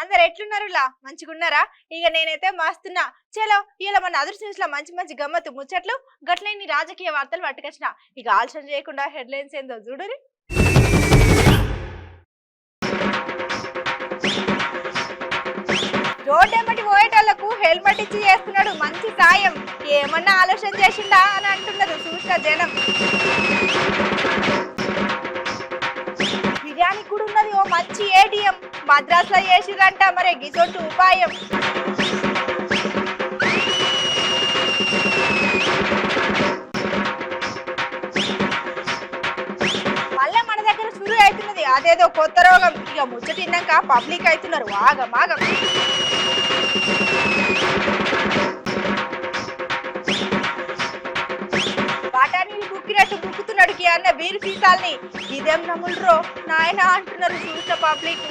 అందరు ఎట్లున్నారులా మంచిగున్నారా? ఇక నేనైతే మస్తున్నా. చలో ఇలా మన అదర్ న్యూస్ లో మంచి మంచి గమ్మత్తు ముచ్చట్లు గట్లైన రాజకీయ వార్తలు పట్టుకొచ్చిన. ఇక ఆలస్యం చేయకుండా హెడ్లైన్స్ ఏందో చూడురి. రోడ్డెమ్మటి పోయేటోళ్లకు హెల్మెట్ ఇచ్చి చేస్తున్నాడు మంచి సాయం. ఏమన్నా ఆలోచన చేసిందా అని అంటున్నారు చూసిన జనం. బిర్యానీ కూడా ఉన్నది ఓ మంచి ఏటీఎం మద్రాస్ లో చేసిరంట. మరి గిసొంటి ఉపాయం మళ్ళీ మన దగ్గర శురు అవుతున్నది అదేదో కొత్త రోగం. ఇక ముచ్చటిన్నాక పబ్లిక్ అవుతున్నారు ఆగమాగం. బఠానీలు బుక్కినట్టు బుక్కుతున్నాడు కి అన్న బీరు సీసాల్ని. ఇదేం నమ్ములరో నాయన అంటున్నారు చూసిన పబ్లిక్.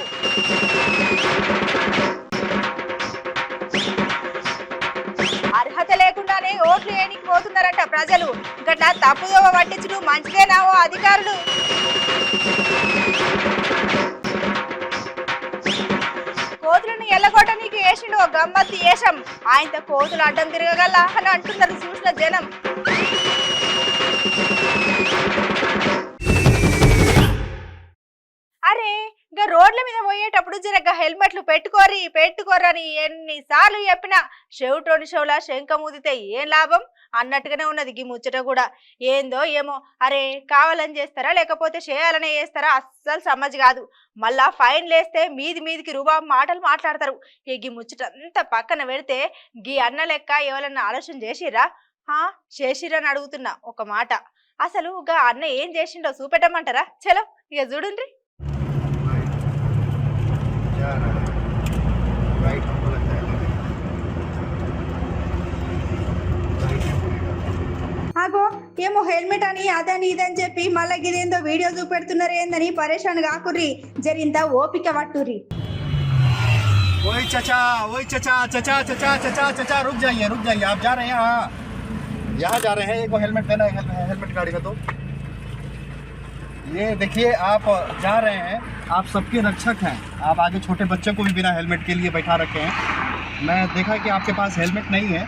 అర్హత లేకుండానే ఓట్లు వేయనికి పోతున్నారంట ప్రజలు. గట్లా తప్పుదోవ పట్టించుడు మంచిదేనావో అధికారులు. కోతులను ఎల్లగొట్టనికి వేసిండు ఓ గమ్మత్తు వేషం. ఆయనతో కోతులు అడ్డం తిరగగల అని అంటున్నారు చూసిన జనం. అరే ఇంకా రోడ్ల మీద పోయేటప్పుడు జరగ హెల్మెట్లు పెట్టుకోరని ఎన్నిసార్లు చెప్పినా చెవిటోని చెవులా శంఖమూదితే ఏం లాభం అన్నట్టుగానే ఉన్నది ఈ ముచ్చట కూడా. ఏందో ఏమో అరే కావాలని చేస్తారా లేకపోతే చేయాలనే చేస్తారా అస్సలు సమజ్ కాదు. మళ్ళా ఫైన్ లేస్తే మీదికి రూబాబు మాటలు మాట్లాడతారు. ఈ ముచ్చట అంతా పక్కన పెడితే గీ అన్న లెక్క ఎవరన్నా ఆలోచన చేసిరా? చేసిరని అడుగుతున్నా ఒక మాట. అసలు గా అన్న ఏం చేసిండో చూపెట్టమంటారా? చలో ఇక చూడండి. అగో ఏమో హెల్మెట్ అని అదని ఇదని చెప్పి మళ్ళీ ఇదేందో వీడియో చూపెడుతున్నారు ఏందని పరేషాన్ కాకుర్రి. జరింత ఓపిక పట్టుర్రి. ओए चचा रुक जाइए आप जा रहे हैं? यहाँ जा रहे हैं, एक हेलमेट देना है, हेलमेट गाड़ी का। तो ये देखिए आप जा रहे हैं, आप सबके रक्षक हैं। आप आगे छोटे बच्चे को भी बिना हेलमेट के लिए बैठा रखे हैं। मैं देखा कि आपके पास हेलमेट नहीं है।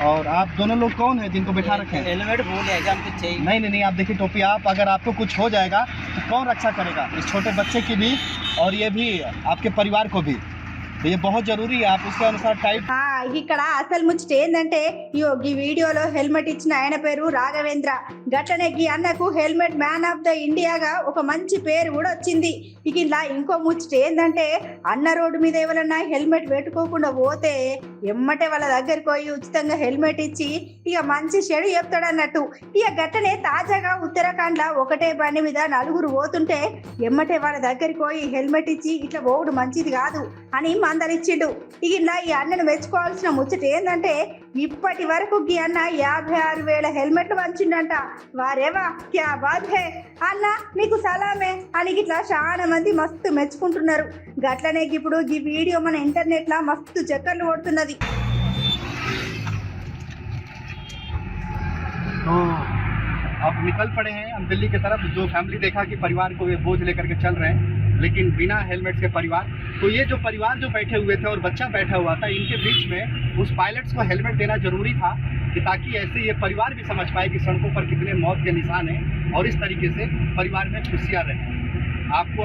और आप दोनों लोग कौन है जिनको बैठा रखे हैं? हेलमेट भूल है हम कुछ चाहिए। नहीं आप देखिए टोपी, आप अगर आपको कुछ हो जाएगा तो कौन रक्षा करेगा? इस छोटे बच्चे की भी और ये भी आपके परिवार को भी। तो ये बहुत जरूरी है, आप उसके अनुसार टाइप। ఇక్కడ అసలు ముచ్చట ఏందంటే ఈ వీడియోలో హెల్మెట్ ఇచ్చిన ఆయన పేరు రాఘవేంద్ర. గట్లనే ఈ అన్నకు హెల్మెట్ మ్యాన్ ఆఫ్ ద ఇండియాగా ఒక మంచి పేరు కూడా వచ్చింది. ఇక ఇలా ఇంకో ముచ్చట ఏందంటే అన్న రోడ్డు మీద ఎవరన్నా హెల్మెట్ పెట్టుకోకుండా పోతే ఎమ్మటే వాళ్ళ దగ్గరికి పోయి ఉచితంగా హెల్మెట్ ఇచ్చి ఇక మంచి చెడు చెప్తాడు అన్నట్టు. ఇక గట్టనే తాజాగా ఉత్తరాఖండ్ లో ఒకటే బండి మీద నలుగురు పోతుంటే ఎమ్మటే వాళ్ళ దగ్గరికి పోయి హెల్మెట్ ఇచ్చి ఇట్లా పోవుడు మంచిది కాదు అని మందలిచ్చిండు. ఇక ఇలా ఈ అన్నను మెచ్చుకోవాల్సిన ముచ్చట ఏంటంటే ఇప్పటి వరకు ఈ అన్న 56,000 హెల్మెట్లు పంచిండంట. వారేవా క్యా బాత్ హే అన్న, నీకు సలామే అని ఇట్లా చాలా మంది మస్తు మెచ్చుకుంటున్నారు. గట్లనే ఇప్పుడు ఈ వీడియో మన ఇంటర్నెట్ లా మస్తు చక్కర్లు కొడుతున్నది. अब निकल पड़े हैं हम दिल्ली की तरफ। जो फैमिली देखा कि परिवार को ये बोझ लेकर के चल रहे हैं लेकिन बिना हेलमेट के परिवार, तो ये जो परिवार जो बैठे हुए थे और बच्चा बैठा हुआ था, इनके बीच में उस पायलट्स को हेलमेट देना जरूरी था कि ताकि ऐसे ये परिवार भी समझ पाए कि सड़कों पर कितने मौत के निशान हैं और इस तरीके से परिवार में खुशियाँ रहें। आपको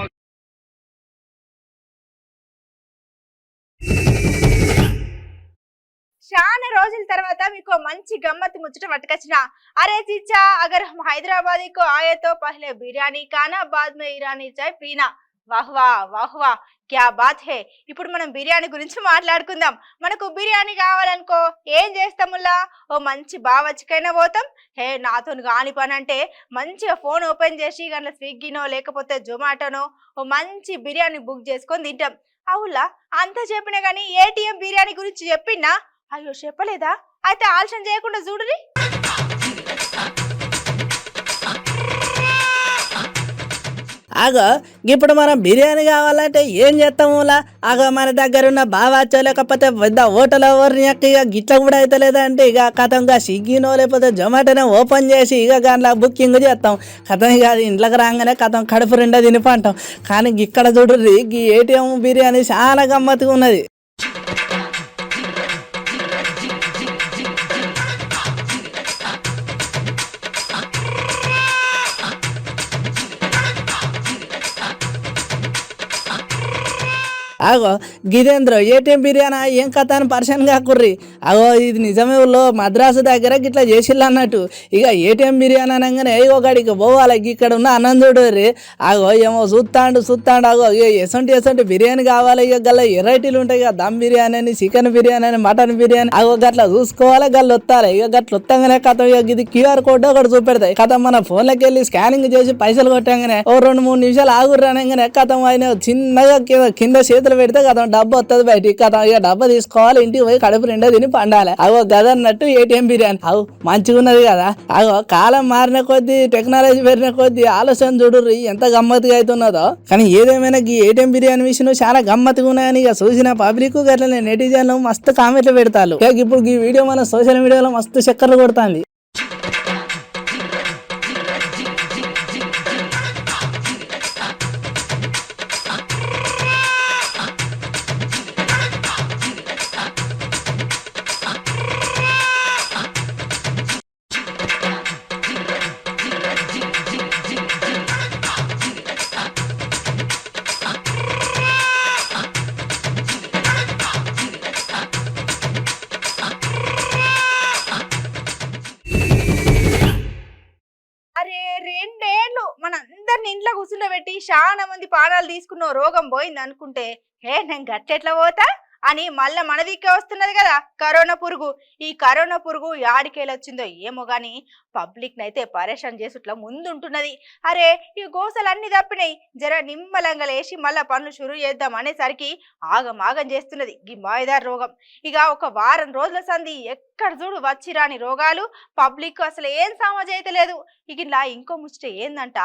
చాలా రోజుల తర్వాత మీకు మంచి గమ్మత్తు ముచ్చట పట్టుకొచ్చిన. అరే చిచ్చా, అగర్ హైదరాబాద్ को आए तो पहले बिरयानी खाना, बाद में ईरानी चाय पीना. వాహ్వా క్యా బాత్ హే. ఇప్పుడు మనం బిర్యానీ గురించి మాట్లాడుకుందాం. మనకు బిర్యానీ కావాలనుకో ఏం చేస్తాముల్లా? ఓ మంచి బావచ్చికైనా పోతాం. హే నాతో కాని పని అంటే మంచిగా ఫోన్ ఓపెన్ చేసి గట్ల స్విగ్గీనో లేకపోతే జొమాటోనో ఓ మంచి బిర్యానీ బుక్ చేసుకొని తింటాం. అవులా అంత చెప్పినా కానీ ఏటీఎం బిర్యానీ గురించి చెప్పినా? అయ్యో చెప్పలేదా? అయితే ఆలస్యం చేయకుండా చూడురి. ఆగో ఇప్పుడు మనం బిర్యానీ కావాలంటే ఏం చేస్తాములా ఆగో మన దగ్గర ఉన్న బావాచో లేకపోతే పెద్ద హోటల్ ఎవరిని ఇక గిట్ల కూడా అయితే లేదంటే ఇక కథంగా స్విగ్గీనో లేకపోతే జొమాటోనో ఓపెన్ చేసి ఇక దాంట్లో బుకింగ్ చేస్తాం కథం ఇక అది ఇంట్లోకి రాగానే కథం కడుపు రెండో తినిపంటాం. కానీ ఇక్కడ చూడుర్రి ఈ ఏటీఎం బిర్యానీ చాలా గమ్మత్తుగా ఉన్నది. అగో గిదేంద్ర ఏటీఎం బిర్యానీ ఏం కథ అని పర్సన్ కాకుర్రి. అగో ఇది నిజమే ఊళ్ళో మద్రాసు దగ్గర గిట్లా చేసిల్లు అన్నట్టు. ఇక ఏటీఎం బిర్యానీ అనగానే ఒకడికి పోవాలి ఇక్కడ ఉన్న అన్నం రీ. అగో ఏమో చూస్తాండు అగో ఎసంటి బిర్యానీ కావాలి. ఇక గల్ల వెరైటీలు ఉంటాయి ఇక దమ్ బిర్యానీ అని చికెన్ బిర్యానీ అని మటన్ బిర్యానీ అగో గట్లా చూసుకోవాలి గల్లు వస్తాలి. ఇక గట్ల వస్తాగానే కథ ఇక ఇది క్యూఆర్ కోడ్ ఒకటి చూపెడతాయి కథ మన ఫోన్లోకి వెళ్ళి స్కానింగ్ చేసి పైసలు కొట్టాగానే ఓ 2-3 నిమిషాలు ఆగుర్రు అనగానే కథం ఆయన చిన్నగా కింద చేతులు పెడితే కదా డబ్బు వస్తుంది బయటికి కదా ఇక డబ్బు తీసుకోవాలి ఇంటికి పోయి కడుపు రెండో తిని పండాలి. అగో గదన్నట్టు ఏటీఎం బిర్యానీ అవు మంచిగా ఉన్నది కదా. అగో కాలం మారిన కొద్దీ టెక్నాలజీ పెరిగిన కొద్దీ ఆలోచన చూడుర్రి ఎంత గమ్మత్తుగా అవుతున్నదో. కానీ ఏదేమైనా ఈ ఏటీఎం బిర్యానీ విషయం చాలా గమ్మత్తుగా ఉన్నాయని ఇక చూసిన పబ్లిక్ గట్లనే నెటిజన్లు మస్తు కామెంట్లు పెడతారు. ఇప్పుడు ఈ వీడియో మన సోషల్ మీడియాలో మస్తు చక్కర్లు కొడుతుంది. అరే 2 ఏళ్ళు మన అందరిని ఇంట్లో కూర్చుండబెట్టి చాలా మంది ప్రాణాలు తీసుకున్న రోగం పోయింది అనుకుంటే నేను గట్టెట్లా పోతా అని మళ్ళా మన దిక్కే వస్తున్నది కదా కరోనా పురుగు. ఈ కరోనా పురుగు యాడికేలొచ్చిందో ఏమో గాని పబ్లిక్ నైతే పరేషాన్ చేసుట్లా ముందుంటున్నది. అరే ఈ గోసలన్నీ తప్పినాయి జర నిమ్మలంగా లేచి మళ్ళా పనులు షురు చేద్దాం అనేసరికి ఆగం చేస్తున్నది ఈ మాయదార్ రోగం. ఇక ఒక వారం రోజుల సంది ఎక్కడ చూడు వచ్చి రాని రోగాలు పబ్లిక్ అసలు ఏం సమాజ్ అయితే లేదు. ఇక ఇలా ఇంకో ముచ్చట ఏందంట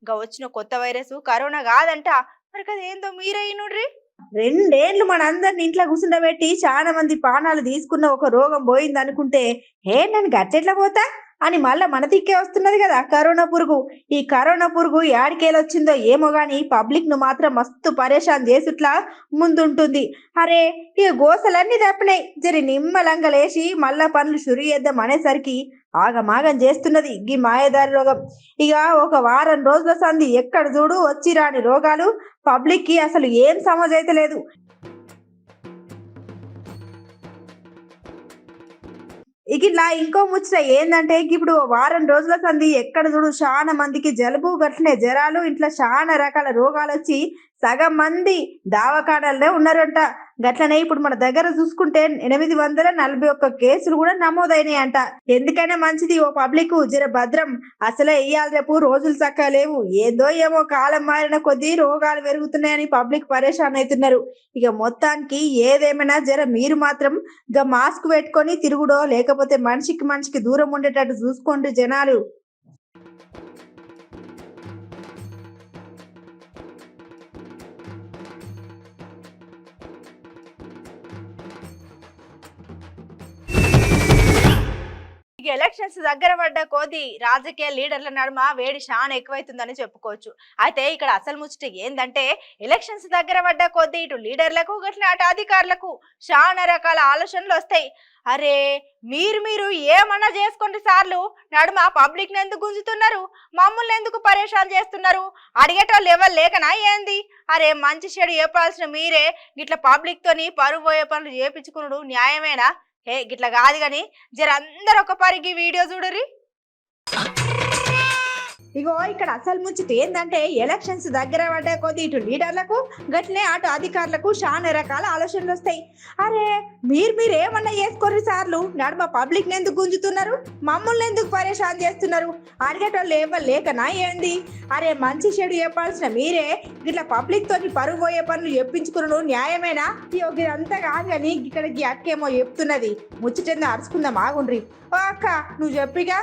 గా వచ్చిన కొత్త వైరస్ కరోనా కాదంట. మరి కదా ఏందో మీరే నుడ్రి. 2 ఏళ్ళు మన అందరిని ఇంట్లో కూర్చుండబెట్టి చాలా మంది ప్రాణాలు తీసుకున్న ఒక రోగం పోయింది అనుకుంటే నేను గట్టెట్లా పోతా అని మళ్ళా మన దిక్కే వస్తున్నది కదా కరోనా పురుగు. ఈ కరోనా పురుగు యాడికేలొచ్చిందో ఏమో గాని పబ్లిక్ ను మాత్రం మస్తు పరేషాన్ చేసుట్లా ముందుంటుంది. అరే ఈ గోసలన్నీ తప్పినాయి జరి నిమ్మలంగా లేచి మళ్ళా పనులు షురు చేద్దాం అనేసరికి ఆగమాగం చేస్తున్నది ఈ మాయదారి రోగం. ఇక ఒక వారం రోజుల సంది ఎక్కడ చూడు వచ్చి రాని రోగాలు పబ్లిక్ కి అసలు ఏం సమాజ్ అయితే లేదు. ఇక ఇలా ఇంకో ముచ్చట ఏందంటే ఇప్పుడు వారం రోజుల సంది ఎక్కడ చూడు చాలా మందికి జలుబు గట్లనే జ్వరాలు ఇంట్లో చాలా రకాల రోగాలు వచ్చి సగం మంది దావకాడల్లో ఉన్నారంట. గట్లనే ఇప్పుడు మన దగ్గర చూసుకుంటే 841 కేసులు కూడా నమోదైనాయి అంట. ఎందుకైనా మంచిది ఓ పబ్లిక్ జర భద్రం. అసలే ఇయ్యాల రేపు రోజులు చక్కగా లేవు. ఏదో ఏమో కాలం మారిన కొద్దీ రోగాలు పెరుగుతున్నాయని పబ్లిక్ పరేషాన్ అవుతున్నారు. ఇక మొత్తానికి ఏదేమైనా జర మీరు మాత్రం మాస్క్ పెట్టుకొని తిరుగుడో లేకపోతే మనిషికి దూరం ఉండేటట్టు చూసుకోండి జనాలు. ఎలక్షన్స్ దగ్గర పడ్డ కొద్దీ రాజకీయ లీడర్ల నడుమ వేడి చాలా ఎక్కువైతుందని చెప్పుకోవచ్చు. అయితే ఇక్కడ అసలు ముచ్చట ఏందంటే ఎలక్షన్స్ దగ్గర పడ్డ కొద్దీ ఇటు లీడర్లకు గట్ల అటు అధికారులకు చాలా రకాల ఆలోచనలు వస్తాయి. అరే మీరు ఏమన్నా చేసుకోండి సార్లు నడుమ పబ్లిక్ ని ఎందుకు గుంజుతున్నారు, మమ్మల్ని ఎందుకు పరేషాన్ చేస్తున్నారు, అడిగేటోళ్ళు ఎవరు లేకనా ఏంది? అరే మంచి చెడు చెప్పాల్సిన మీరే గిట్ల పబ్లిక్ తోని పరువు పోయే పనులు చేపించుకున్నాడు న్యాయమేనా? గిట్లా కాదు కానీ జర అందరు ఒక పరికి వీడియో చూడరి. ఇగో ఇక్కడ అసలు ముచ్చట ఏందంటే ఎలక్షన్స్ దగ్గర పడ్డ కొద్ది ఇటు లీడర్లకు గట్లనే అటు అధికారులకు చాలా రకాల ఆలోచనలు వస్తాయి. అరే మీరేమన్నా చేసుకోర్రి సార్లు నడుమ పబ్లిక్ ని ఎందుకు గుంజుతున్నారు, మమ్మల్ని ఎందుకు పరేషాన్ చేస్తున్నారు, అడిగేటోళ్ళు ఎవరు లేకనా ఏంది? అరే మంచి చెడు చెప్పాల్సిన మీరే గిట్లా పబ్లిక్ తోని పరుగు పోయే పనులు చెప్పించుకున్నాడు న్యాయమేనా? ఇదంతా కాదు కానీ ఇక్కడికి అక్కేమో చెప్తున్నది ముచ్చటేందో అరుచుకుందాం ఆగుండ్రి. ఓ అక్క నువ్వు చెప్పిగా.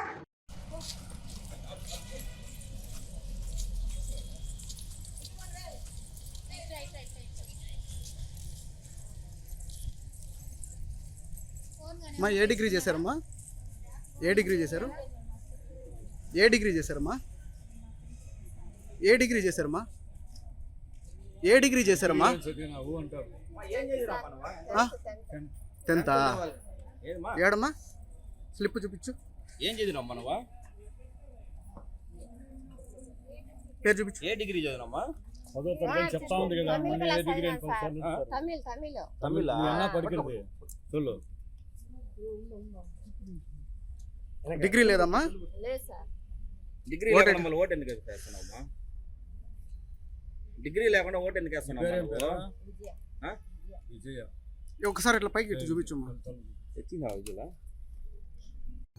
అమ్మా ఏ డిగ్రీ చేశారమ్మా? ఏ డిగ్రీ చేశారు? ఏ డిగ్రీ చేశారమ్మా? ఏ డిగ్రీ చేశారమ్మా? ఏ డిగ్రీ చేశారమ్మా? 10th ఏడమ్మా? స్లిప్ చూపించు. ఏం చదివినావు మనవా? పేరు చూపించు. ఏ డిగ్రీ చదివినామా? చెప్తా ఉంది కదా మన ఏ డిగ్రీ తమిళ డిగ్రీ లేదమ్మా? డిగ్రీ లేకుండా మళ్ళీ ఓటు ఎందుకు వేస్తున్నావమ్మా? డిగ్రీ లేకుండా ఓటు ఎందుకు వేస్తున్నావు? ఒకసారి ఇట్లా పైకి ఇటు చూపించమ్మా. ఎత్తినావు విజయలా?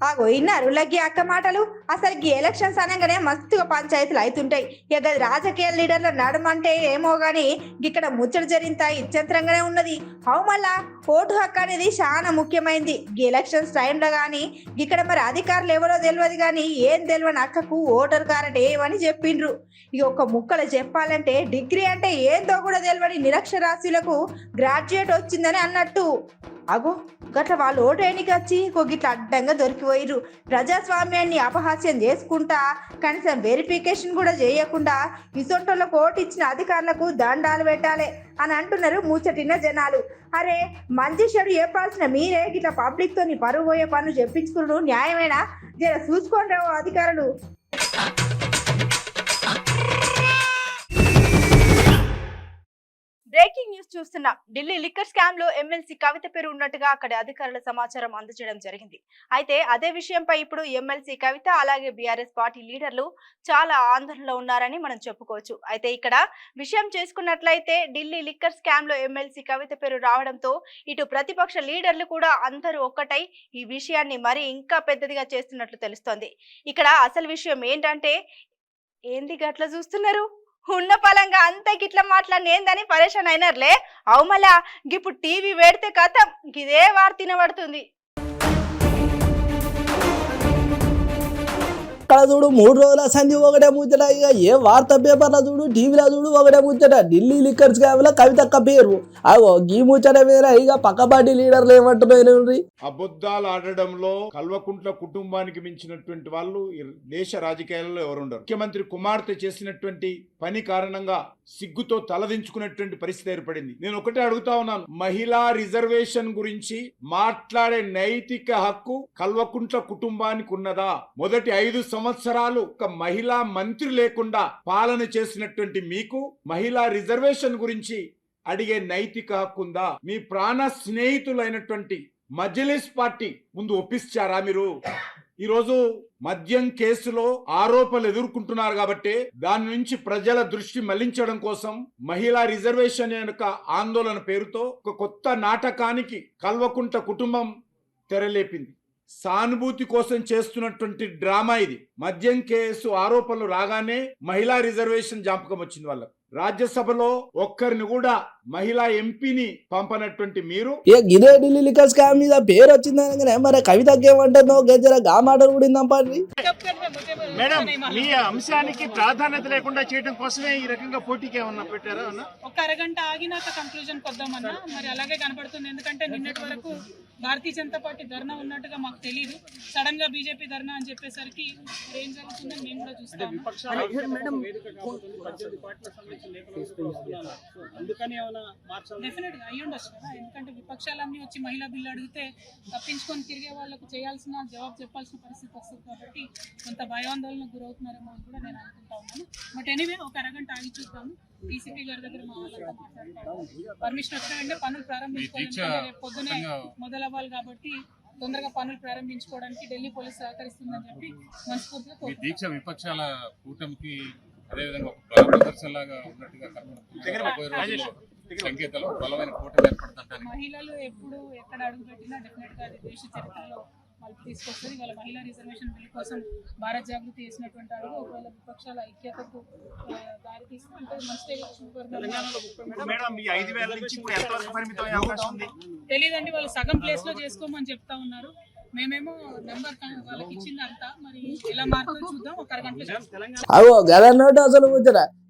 ఆగో ఇన్నారు లగ్గి అక్క మాటలు. అసలు ఈ ఎలక్షన్స్ అనగానే మస్తుగా పంచాయతీలు అవుతుంటాయి. ఇక రాజకీయ లీడర్ల నడమంటే ఏమో గానీ ఇక్కడ ముచ్చట జరిగితే ఇచ్చంతరంగానే ఉన్నది. అవు మళ్ళా ఓటు హక్కు అనేది చాలా ముఖ్యమైనది ఈ ఎలక్షన్స్ టైంలో. కానీ ఇక్కడ మరి అధికారులు ఎవరో తెలియదు కానీ ఏం తెలియని అక్కకు ఓటర్ కార్డు ఏమని చెప్పిండ్రు. ఇక ఒక ముక్కలు చెప్పాలంటే డిగ్రీ అంటే ఏందో కూడా తెలియని నిరక్షరాస్యులకు గ్రాడ్యుయేట్ వచ్చిందని అన్నట్టు. అగో గట్ల వాళ్ళు ఓటు ఎన్నిక వచ్చి గిట్ల అడ్డంగా దొరికిపోయిర్రు. ప్రజాస్వామ్యాన్ని అపహాస్యం చేసుకుంటా కనీసం వెరిఫికేషన్ కూడా చేయకుండా ఇసొంటోళ్ళకు ఓటు ఇచ్చిన అధికారులకు దండాలు పెట్టాలి అని అంటున్నారు ముచ్చటిన జనాలు. అరే మంచి చెడు చెప్పాల్సిన మీరే గిట్ల పబ్లిక్ తోని పరువు పోయే పనులు చెప్పించుకున్నాడు న్యాయమేనా? జర చూసుకోండి అధికారులు. బ్రేకింగ్ న్యూస్ చూస్తున్నాం. ఢిల్లీ లిక్కర్ స్కామ్ లో ఎమ్మెల్సీ కవిత పేరు ఉన్నట్టుగా అక్కడి అధికారుల సమాచారం అందజేయడం జరిగింది. అయితే అదే విషయంపై ఇప్పుడు ఎమ్మెల్సీ కవిత అలాగే బీఆర్ఎస్ పార్టీ లీడర్లు చాలా ఆందోళనలో ఉన్నారని మనం చెప్పుకోవచ్చు. అయితే ఇక్కడ విషయం చేసుకున్నట్లయితే ఢిల్లీ లిక్కర్ స్కామ్ లో ఎమ్మెల్సీ కవిత పేరు రావడంతో ఇటు ప్రతిపక్ష లీడర్లు కూడా అందరూ ఒక్కటై ఈ విషయాన్ని మరి ఇంకా పెద్దదిగా చేస్తున్నట్లు తెలుస్తోంది. ఇక్కడ అసలు విషయం ఏంటంటే ఏంది గట్ల చూస్తున్నారు? ఉన్న పలంగా అంతా గిట్లా మాట్లాడినేందని పరేషాన్ అయినారులే. అవుమలా ఇప్పుడు టీవీ పెడితే కథం ఇదే వార్త తినబడుతుంది. అక్కడ చూడు 3 రోజుల సంధి ఒకటే ముచ్చట. ఇక ఏ వార్త పేపర్లో చూడు టీవీలో చూడు ఒకటే ముచ్చట. ఢిల్లీ లిక్కర్ స్కామ్ లో కవితక్క పేరు. అగో ఈ ముచ్చట మీద ఇక పక్క పార్టీ లీడర్లు ఏమంటున్నారు? అబద్ధాలు ఆడడంలో కల్వకుంట్ల కుటుంబానికి మించినటువంటి వాళ్ళు దేశ రాజకీయాల్లో ఎవరుండరు. ముఖ్యమంత్రి కుమార్తె చేసినటువంటి పని కారణంగా సిగ్గుతో తలదించుకున్నటువంటి పరిస్థితి ఏర్పడింది. నేను ఒకటే అడుగుతా ఉన్నాను, మహిళా రిజర్వేషన్ గురించి మాట్లాడే నైతిక హక్కు కల్వకుంట్ల కుటుంబానికి ఉన్నదా? మొదటి 5 సంవత్సరాలు ఒక మహిళా మంత్రి లేకుండా పాలన చేసినటువంటి మీకు మహిళా రిజర్వేషన్ గురించి అడిగే నైతిక హక్కు ఉందా? మీ ప్రాణ స్నేహితులైనటువంటి మజ్లిస్ పార్టీ ముందు ఒప్పించారా మీరు? ఈరోజు మద్యం కేసులో ఆరోపణలు ఎదుర్కొంటున్నారు కాబట్టి దాని నుంచి ప్రజల దృష్టి మళ్లించడం కోసం మహిళా రిజర్వేషన్ యొక్క ఆందోళన పేరుతో ఒక కొత్త నాటకానికి కల్వకుంట్ల కుటుంబం తెరలేపింది. సానుభూతి కోసం చేస్తున్నటువంటి డ్రామా ఇది. మద్యం కేసు ఆరోపణలు రాగానే మహిళా రిజర్వేషన్ జ్ఞాపకం వచ్చింది వాళ్ళకు. రాజ్యసభలో ఒక్కరిని కూడా మహిళా ఎంపీని పంపనటువంటి మీరు ఇదే ఢిల్లీ లిక్కర్ స్కామ్ మీద పేరు వచ్చిందనగానే మరి కవితకి ఏమంటుందో గజర గా మాటలు కూడా ఇందంపండి. మేడం, మీ అంశానికి ప్రాధాన్యత లేకుండా చేయడం కోసమే ఈ రకంగా పోటీకి ఏమన్నా పెట్టారా? ఒక అరగంట ఆగినాక కంక్లూజన్ కొద్దామన్నా మరి అలాగే కనబడుతుంది. ఎందుకంటే నిన్నటి వరకు భారతీయ జనతా పార్టీ ధర్నా ఉన్నట్టుగా మాకు తెలియదు. సడన్ గా బీజేపీ ధర్నా అని చెప్పేసరికి ఏం జరుగుతుందని మేము కూడా చూస్తాం. డెఫినెట్ గా అయ్యి ఉండొచ్చు కదా. ఎందుకంటే విపక్షాలన్నీ వచ్చి మహిళా బిల్లు అడిగితే తప్పించుకొని తిరిగే వాళ్ళకు చేయాల్సిన జవాబు చెప్పాల్సిన పరిస్థితి వస్తుంది. కాబట్టి కొంత భయాందోళనకు గురవుతున్నారేమో అని కూడా నేను అనుకుంటా ఉన్నాను. బట్ ఎనీవే ఒక అరగంట ఆగి చూద్దాము. డీసీపీ గారి దగ్గర మా వాళ్ళతో మాట్లాడతాము. పర్మిషన్ వచ్చిన వెంటనే పనులు ప్రారంభించుకోవాలి. పొద్దునే మొదలవ్వాలి కాబట్టి తొందరగా పనులు ప్రారంభించుకోవడానికి ఢిల్లీ పోలీసు సహకరిస్తుందని చెప్పి మనస్ఫూర్తిగా కోరుకుంటున్నాను. విపక్షాల కూటమికి అదేవిధంగా ఒక ప్రదర్శనలాగా ఉన్నట్టుగా సంకేతాలు బలమైన కూటమి ఏర్పడుతుంటారు. మహిళలు ఎప్పుడు ఎక్కడ అడుగు పెట్టినా డెఫినెట్ గా అది దేశ చరిత్రలో వాళ్ళు తీసుకొస్తుంది. వాళ్ళ మహిళా రిజర్వేషన్ బిల్ కోసం భారత్ జాగృతి చేసినటువంటి అడుగు ఒకవేళ విపక్షాల ఐక్యతకు దారి తీసుకుంటే తెలియదండి. వాళ్ళు సగం ప్లేస్ లో చేసుకోమని చెప్తా ఉన్నారు. మేమేమో నెంబర్ వాళ్ళకి ఇచ్చింది అంతా మరి ఎలా మారుతుందో చూద్దాం. ఒక అరగంట అసలు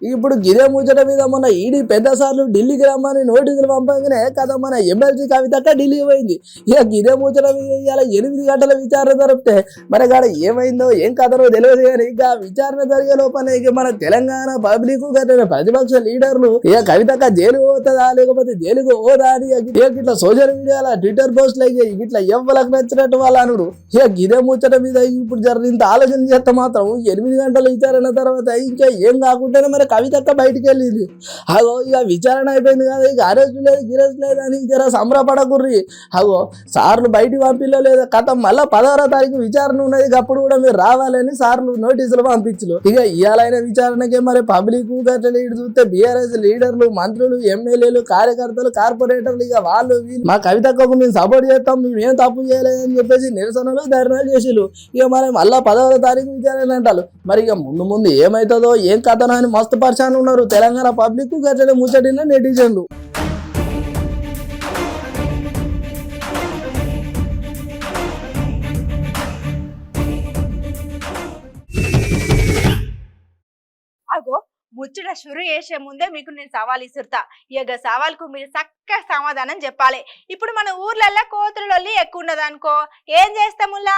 ఇప్పుడు గిదే ముచ్చట మీద మొన్న ఈడీ పెద్ద సార్లు ఢిల్లీకి రమ్మని నోటీసులు పంపగానే కదా మన ఎమ్మెల్సీ కవితక్క ఢిల్లీకి పోయింది. ఇక గిదే ముచ్చట మీద ఇవాళ 8 గంటల విచారణ జరిపితే మరి కాడ ఏమైందో ఏం కథనో తెలియదు కానీ ఇక విచారణ జరిగే లోపల ఇక మన తెలంగాణ పబ్లిక్ గట్టిన ప్రతిపక్ష లీడర్లు ఇక కవితక్క జైలు పోతుందా లేకపోతే జైలుకు పోదా అని ఇక ఇట్లా సోషల్ మీడియాలో ట్విట్టర్ పోస్టులు ఇట్లా ఎవ్వలకు నచ్చినట్టు వాళ్ళు అనుడు. ఇక గిదే ముచ్చట మీద ఇప్పుడు ఇంత ఆలోచన చేస్తే మాత్రం 8 గంటల విచారణ తర్వాత ఇంకా ఏం కాకుండానే మరి కవితక్క బయటికి వెళ్ళింది. అగో ఇక విచారణ అయిపోయింది కదా, ఇక అరెస్ట్ లేదు గిరెస్ట్ లేదు అని జర సంబరపడకుర్రి. అగో సార్లు బయటికి పంపిలో లేదా కథ మళ్ళీ 16వ తారీఖు విచారణ ఉన్నది, అప్పుడు కూడా మీరు రావాలని సార్లు నోటీసులు పంపించు. ఇక ఇవాళైన విచారణకే మరి పబ్లిక్ గట్ల చూస్తే బీఆర్ఎస్ లీడర్లు మంత్రులు ఎమ్మెల్యేలు కార్యకర్తలు కార్పొరేటర్లు ఇక వాళ్ళు వీళ్ళు మా కవితక్కకు మేము సపోర్ట్ చేస్తాం, మేము ఏం తప్పు చేయలేదని చెప్పేసి నిరసనలు ధర్నాలు చేసిళ్ళు. ఇక మరి మళ్ళీ 16వ తారీఖు విచారణ అంటారు. మరి ఇక ముందు ఏమవుతుందో ఏం కథనో అని మస్తు పరిశాన్ ఉన్నారు తెలంగాణ పబ్లిక్ గట్లనే ముచ్చటిన నెటిజన్లు. అగో ముచ్చట షురు చేసే ముందే మీకు నేను సవాల్ ఇసురుతా. ఇక సవాల్కు మీరు చక్కగా సమాధానం చెప్పాలి. ఇప్పుడు మన ఊర్లల్లో కోతులొల్లి ఎక్కువ ఉన్నదనుకో ఏం చేస్తాములా?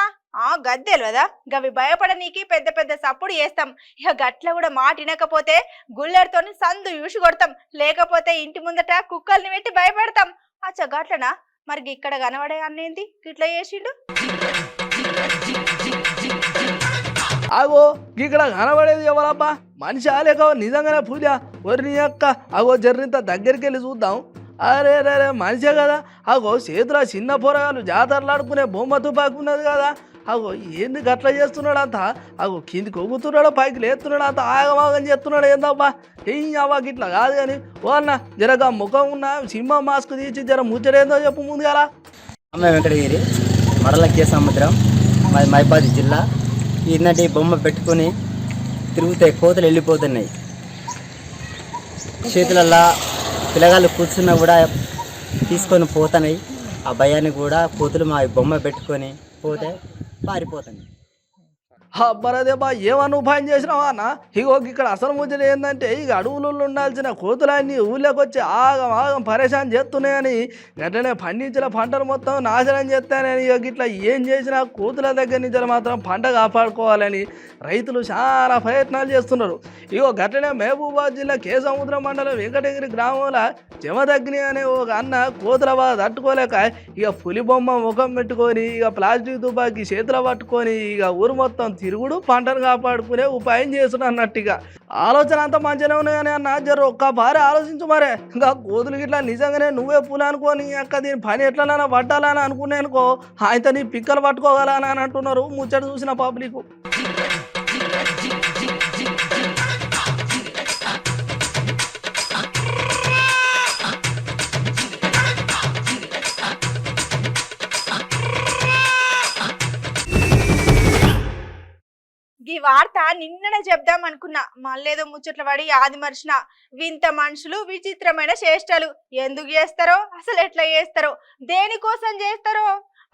గద్దెలు కదా, గవి భయపడనీకి పెద్ద పెద్ద సప్పుడు చేస్తాం. ఇక గట్ల కూడా మాట వినకపోతే గుల్లెడితో సందు యూసి కొడతాం, లేకపోతే ఇంటి ముందట కుక్కల్ని పెట్టి భయపెడతాం. అచ్చా గట్లనా? మరి ఇక్కడ కనబడే అన్నేంది గిట్లా చేసిండు? అగో ఇక్కడ కనబడేది ఎవరబ్బా? మనిషి లేక నిజంగానే పూజ ఒరి అక్క. అగో జర్రింత దగ్గరికి వెళ్ళి చూద్దాం. అరే రే మనిషే కదా. అగో చేతుల చిన్న పొరగాలు జాతరలాడుకునే బొమ్మ తుపాకు ఉన్నది కదా. అగో ఏంది గట్ల చేస్తున్నాడు అంత? అగో కిందికి ఒగుతున్నాడు పైకి లేస్తున్నాడు అంత ఆగమాగం చేస్తున్నాడు ఏందబ్బా? అవ్వ గిట్లా కాదు కానీ ఓ అన్న జరగా ముఖం ఉన్న సింహ మాస్క్ తీసి జర ముచ్చడేందో చెప్పు ముందు కదా. వెంకటగిరి మడలకే సముద్రం, మాది మైబాద్ జిల్లా. ఈనాటి బొమ్మ పెట్టుకొని తిరుగుతాయి, కోతలు వెళ్ళిపోతున్నాయి. చేతులల్లా పిల్లగాళ్ళు కూర్చున్నా కూడా తీసుకొని పోతున్నాయి. ఆ భయాన్ని కూడా కోతులు మా బొమ్మ పెట్టుకొని పోతే పారిపోతున్నాయి. బరదేబా ఏమన్నా ఉపాయం చేసినావా అన్న? ఇగో ఇక్కడ అసలు ముచ్చట ఏంటంటే ఇక అడవులలో ఉండాల్సిన కోతులన్నీ ఊళ్ళోకి వచ్చి ఆగం పరేషాన్ చేస్తున్నాయని గట్లనే పండించిన పంటలు మొత్తం నాశనం చేస్తానని ఇక ఇట్లా ఏం చేసినా కోతుల దగ్గర నుంచి మాత్రం పంట కాపాడుకోవాలని రైతులు చాలా ప్రయత్నాలు చేస్తున్నారు. ఇగో గట్లనే మహబూబాబాద్ జిల్లా కేసముద్రం మండలం వెంకటగిరి గ్రామంలో జమదగ్ని అనే ఒక అన్న కోతుల బాధ తట్టుకోలేక ఇక పులి బొమ్మ ముఖం పెట్టుకొని ఇక ప్లాస్టిక్ తుపాకి చేతులు పట్టుకొని ఇక ఊరు మొత్తం తిరుగుడు పంటను కాపాడుకునే ఉపాయం చేస్తున్నా అన్నట్టుగా. ఆలోచన అంతా మంచిగానే ఉన్నాయి కానీ అన్న జర ఒక్క భారీ ఆలోచించు మరే. ఇంకా కోతులు గిట్లా నిజంగానే నువ్వే పూలు అనుకోని అక్క దీని పని ఎట్లనైనా పట్టాలని అనుకునే అనుకో ఆయనతో నీ పిక్కలు పట్టుకోగలని అని అంటున్నారు ముచ్చట చూసిన పబ్లిక్. ఈ వార్త నిన్ననే చెప్దాం అనుకున్నా, మళ్ళేదో ముచ్చట్ల పడి ఆది మర్చిన. వింత మనుషులు విచిత్రమైన చేష్టలు ఎందుకు చేస్తారో, అసలు ఎట్లా చేస్తారో, దేనికోసం చేస్తారో,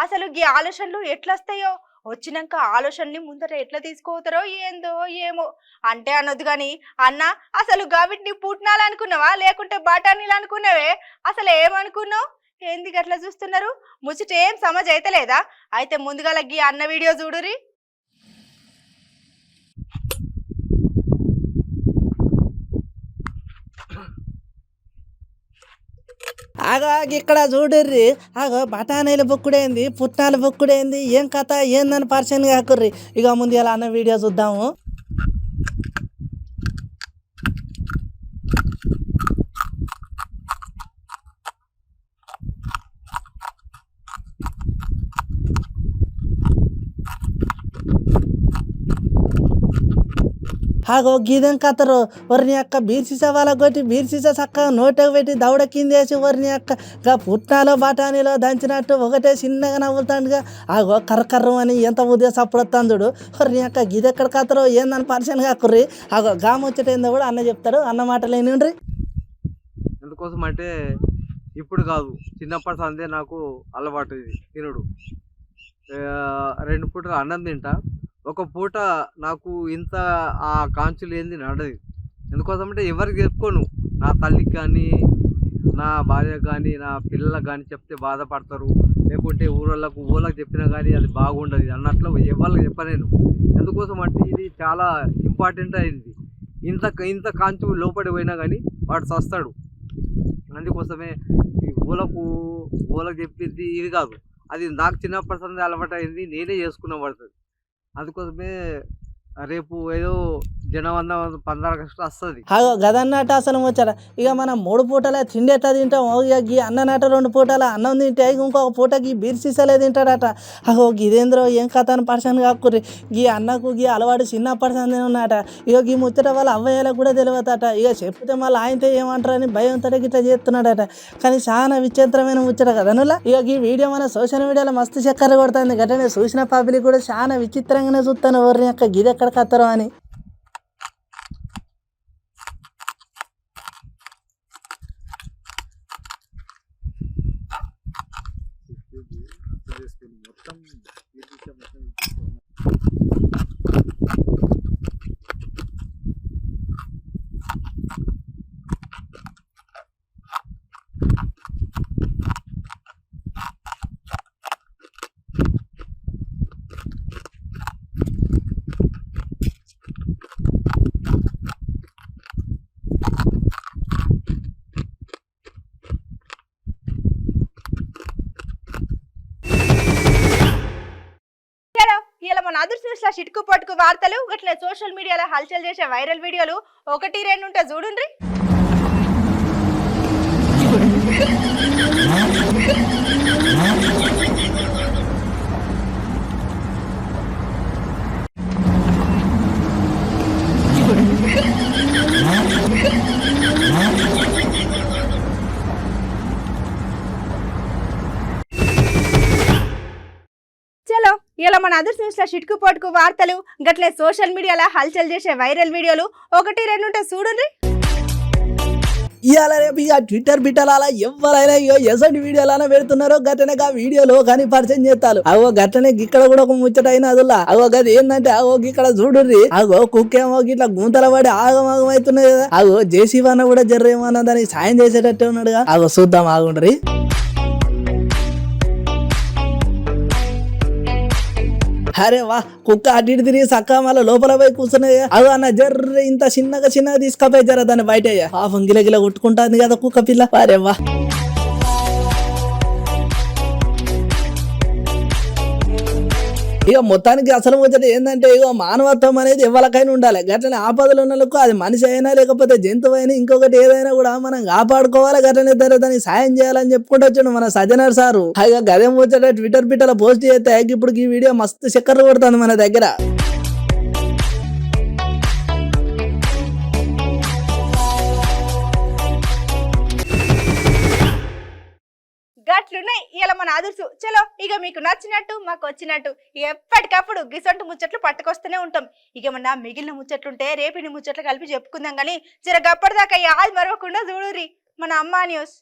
అసలు ఈ ఆలోచనలు ఎట్లొస్తాయో, వచ్చినాక ఆలోచనని ముందర ఎట్లా తీసుకోతారో ఏందో ఏమో. అంటే అనొద్దు కానీ అన్న అసలు గవిటిని పుట్నాలు అనుకున్నావా లేకుంటే బఠానీలు అనుకున్నావే? అసలు ఏమనుకున్నావు? ఎందుకు అట్లా చూస్తున్నారు? ముచ్చట ఏం సమజ్ అయితే లేదా? అయితే ముందుగా లగ్గి అన్న వీడియో చూడురి. ఆగా ఇక్కడ చూడుర్రి. ఆగో బఠానీలు బొక్కుడేంది పుట్నాలు బొక్కుడేంది ఏం కథ ఏందని పరిచయం కాకుర్రి. ఇక ముందు ఇలా అన్న వీడియో చూద్దాము. ఆగో గీదం కథరు వరిని అక్క బీర్సీసా వాళ్ళ కొట్టి బీర్సీసా చక్కగా నోటకు పెట్టి దౌడ కిందేసి వరిని అక్క గా పుట్నాలో బఠానీలో దంచినట్టు ఒకటే చిన్నగా నవ్వుతాడుగా. ఆగో కర్రకర్రం అని ఎంత ఉదయ సప్పుడొస్తాను చూడు. వరిని అక్క గీదెక్కడ కథరు ఏందని పరిచయం కాకుర్రి. ఆగో గామొచ్చటేందో కూడా అన్న చెప్తాడు, అన్న మాటలు ఏంటి. ఎందుకోసం అంటే ఇప్పుడు కాదు, చిన్నప్పటి సందే నాకు అలవాటు ఇది తినడు. 2 పూటలు అన్నం తింటా, ఒక పూట నాకు ఇంత ఆ కాంచులు ఏంది నడది. ఎందుకోసం అంటే ఎవరికి చెప్పుకోను, నా తల్లికి కానీ నా భార్యకు కానీ నా పిల్లలకు కానీ చెప్తే బాధపడతారు, లేకుంటే ఊళ్ళకి చెప్పినా కానీ అది బాగుండదు అన్నట్లు ఎవరికి చెప్పలేను. ఎందుకోసం అంటే ఇది చాలా ఇంపార్టెంట్ అయింది. ఇంత కాంచు లోపడి పోయినా కానీ వాడు చస్తాడు. అందుకోసమే ఈ ఊళ్ళకు చెప్పింది ఇది కాదు, అది నాకు చిన్నప్పటి సంది అలవాటు అయింది, నేనే చేసుకున్న పడుతుంది. అందుకోసమే రేపు ఏదో జనవన్న 15 ఆగస్టు వస్తుంది. గదన్నట్ట అసలు వచ్చాడ. ఇక మనం 3 పూటల తిండి ఎట్లా తింటాం, ఇక గీ అన్ననట 2 పూటల అన్నం తింటే ఇంకొక పూటకి బీర్ సీసాలే తింటాడట. ఇదేంద్రో ఏం కథ అని పర్సన్ కాకుర్రి. గీ అన్నకు గీ అలవాటు చిన్నప్పటి సందే ఉన్నట. ఇక గీ ముచ్చట వాళ్ళ అవ్వయ్యలకు కూడా తెలియదట. ఇక చెప్తే మళ్ళీ ఆయనతో ఏమంటారని భయంతో ఇట్లా చేస్తున్నాడట. కానీ చాలా విచిత్రమైన ముచ్చట కదనులా. ఇక ఈ వీడియో మన సోషల్ మీడియాలో మస్తు చక్కర కొడుతుంది. గట్లనే చూసిన పబ్లిక్ కూడా చాలా విచిత్రంగానే చూస్తాను, ఎవరిని అక్క గిది ఎక్కడ కత్తరో అని. ఇలా మన అదర్ న్యూస్ లా చిటుకు పట్టుకు వార్తలు గట్ల సోషల్ మీడియాలో హల్చల్ చేసే వైరల్ వీడియోలు 1-2 ఉంటే చూడండి. చలో ఇలా మన అదర్ న్యూస్ లా చిటుకు పట్టుకు వార్తలు గట్లే సోషల్ మీడియాలో హల్చల్ చేసే వైరల్ వీడియోలు 1-2 ఉంటే చూడండి. ఇవాళ రేపు ఇక ట్విట్టర్ బిట్టల ఎవరైనా ఎసటి వీడియోలైనా పెడుతున్నారో గట్టనే ఆ వీడియోలో కానీ పరిచయం చేస్తారు. గట్టనే ఇక్కడ కూడా ఒక ముచ్చట అయిన అదులా గది ఏంటంటే ఇక్కడ చూడుర్రి కుక్కేమో ఇట్లా గుంతల పడి ఆగమాగం అవుతున్నాయి కదా. జేసీబీ అన్న కూడా జర్రేమన్నా దానికి సాయం చేసేటట్టే ఉన్నాడుగా. చూద్దాం ఆగుండ్రి. అరే వా కుక్క అటు ఇటు తిరిగి సక్క మళ్ళీ లోపల పోయి కూర్చున్నాయి. అన్న జర్ర ఇంత చిన్నగా తీసుకపోయి జర దాన్ని బయట పాపం గిలగిల కొట్టుకుంటుంది కదా కుక్క పిల్ల. అరే వా ఇక మొత్తానికి అసలు ముచ్చట ఏంటంటే మానవత్వం అనేది ఎవరికైనా ఉండాలి. గట్లనే ఆపదలు ఉన్నలకు అది మనిషి అయినా లేకపోతే జంతువు అయినా ఇంకొకటి ఏదైనా కూడా మనం కాపాడుకోవాలి. గట్లనే దానికి సాయం చేయాలని చెప్పుకుంటూ వచ్చాడు మన సజ్జనర్ సారు. ఇక గదే ముచ్చట ట్విట్టర్ బిట్టలో పోస్ట్ చేస్తే ఇప్పుడు ఈ వీడియో మస్తు చక్కర్లు కొడుతుంది మన దగ్గర. గట్లున్నాయి ఇలా మన అదుర్సు. చలో ఇక మీకు నచ్చినట్టు మాకు వచ్చినట్టు ఎప్పటికప్పుడు గిసంటు ముచ్చట్లు పట్టుకొస్తూనే ఉంటాం. ఇక మన మిగిలిన ముచ్చట్లుంటే రేపిని ముచ్చట్లు కలిపి చెప్పుకుందాం. కానీ జర గప్పటిదాకా ఆల్ మరవకుండా చూడుర్రి మన అమ్మా న్యూస్.